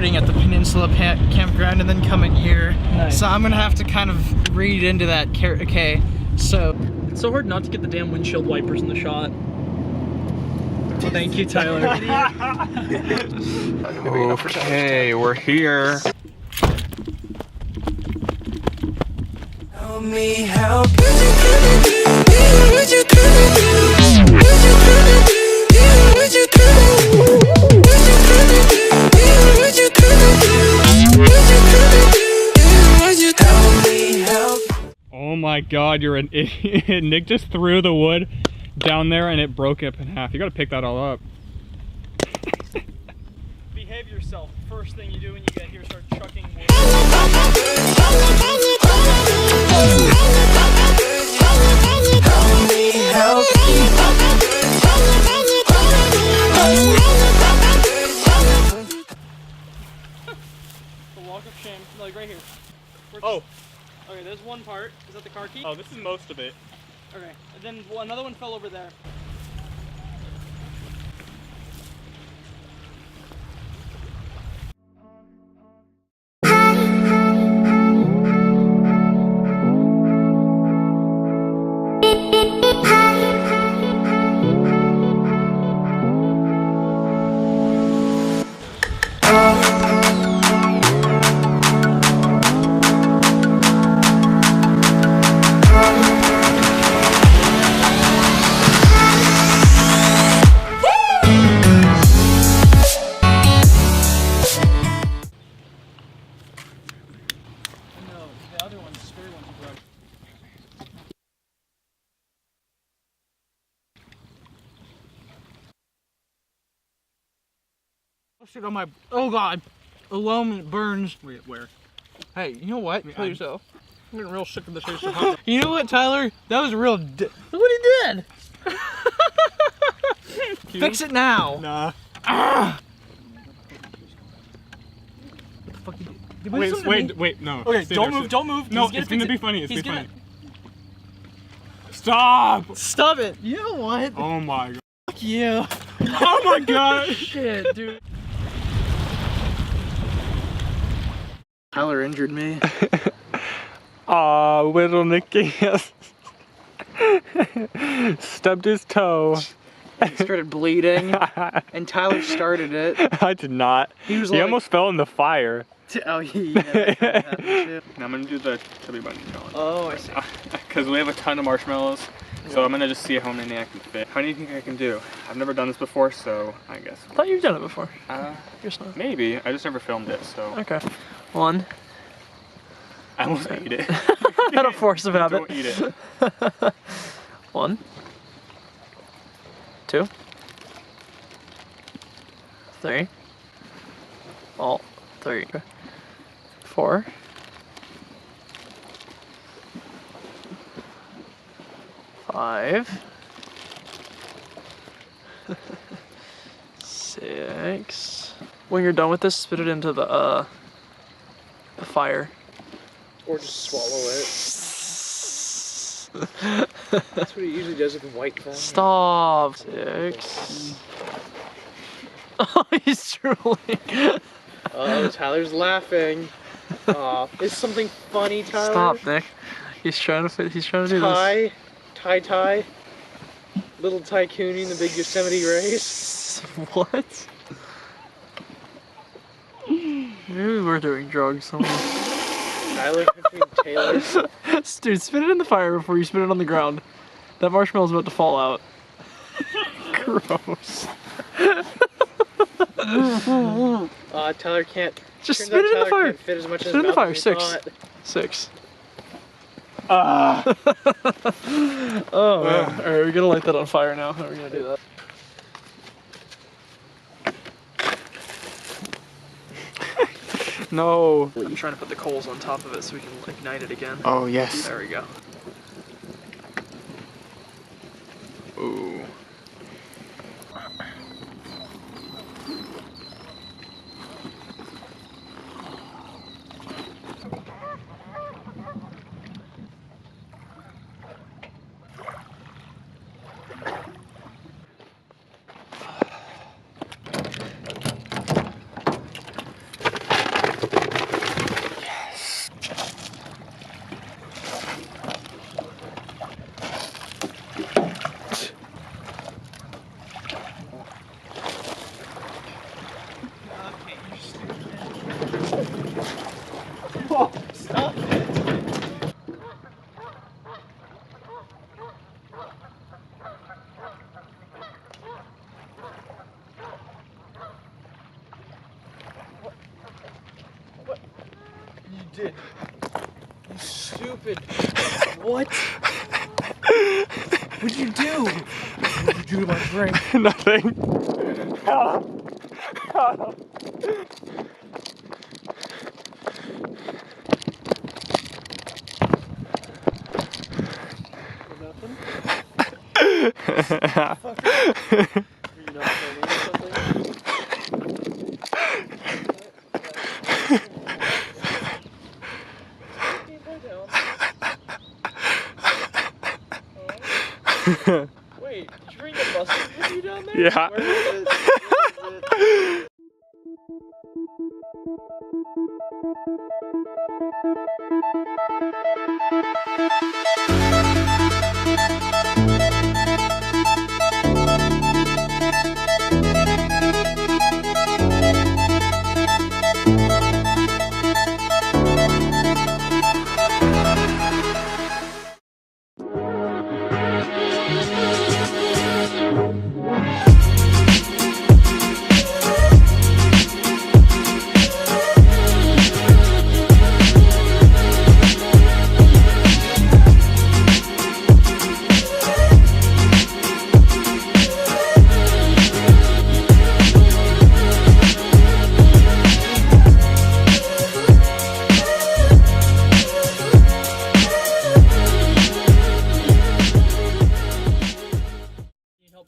starting at the Peninsula campground and then coming here. Nice. So I'm gonna have to kind of read into that. Okay, so it's so hard not to get the damn windshield wipers in the shot. Thank you, Tyler. Okay, we're here. Help me help. Oh my god, you're an idiot. Nick just threw the wood down there and it broke up in half. You gotta pick that all up. Behave yourself. First thing you do when you get here, start chucking wood. The walk of shame, like right here. Oh. Okay, there's one part. Is that the car key? Oh, this is most of it. Okay, and then another one fell over there. shit on my, oh god, alone burns. Wait, where? Hey, you know what? Kill yourself. I'm getting real sick of the taste of hot. You know what, Tyler? That was real. Look what he did. Fix it now. Nah. Ah. What the fuck you did? Wait, no. Okay, Stay don't there, move, don't move. No, it's gonna be funny. It's gonna be funny. Stop! Stop it. You know what? Oh my god. Fuck you. Oh my god. Shit, dude. Tyler injured me. Aw, little Nicky stubbed his toe. He started bleeding, and Tyler started it. I did not. He was he like, almost fell in the fire. Oh, yeah. Now I'm gonna do the chubby bunny challenge. Oh, I see. Because we have a ton of marshmallows, so I'm gonna just see how many I can fit. How many do you think I can do? I've never done this before, so I guess. I thought you've done it before. Guess not. Maybe. I just never filmed it, so. Okay. One. I almost ate it. Out of force of habit. Don't eat it. 1, 2, 3. All 3. 4. 5. 6. When you're done with this, spit it into the fire. Or just swallow it. That's what he usually does with white corn. Stop. 6. Oh, he's drooling. Oh, Tyler's laughing. Is something funny, Tyler? Stop, Nick. He's trying to do this. Ty. Little tycooning the big Yosemite race. What? Maybe we're doing drugs somewhere. Tyler between Taylor's. Dude, spit it in the fire before you spit it on the ground. That marshmallow's about to fall out. Gross. Tyler can't. Just spit it in the fire. Can't fit as much spit it in the fire. 6. 6. Oh man. Alright, we're gonna light that on fire now. How are we gonna do that? No. I'm trying to put the coals on top of it so we can ignite it again. Oh, yes. There we go. Ooh. did. You stupid. What? What'd you do? What'd you do to my drink? Nothing. Nothing? Fucker. Are you not filming or something? Wait, did you bring the mustard with you down there? Yeah. Where is it?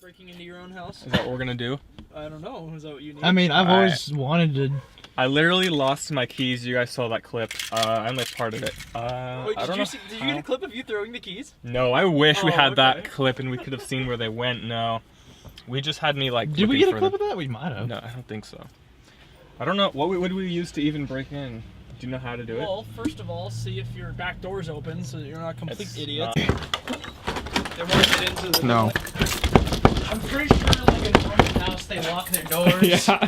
Breaking into your own house? Is that what we're gonna do? I don't know. Is that what you need? I mean, I've always wanted to. I literally lost my keys. You guys saw that clip. I missed part of it. Wait, I did don't you know. see, did you get a clip of you throwing the keys? No, I wish we Oh, had that okay. clip and we could have seen where they went. No, we just had me like. Did we looking get a for clip of that? We might have. No, I don't think so. I don't know. What do we use to even break in? Do you know how to do it? Well, first of all, see if your back door's open so that you're not a complete It's idiot. not- They won't get into the No. I'm pretty sure like in front of the house they lock their doors. Yeah.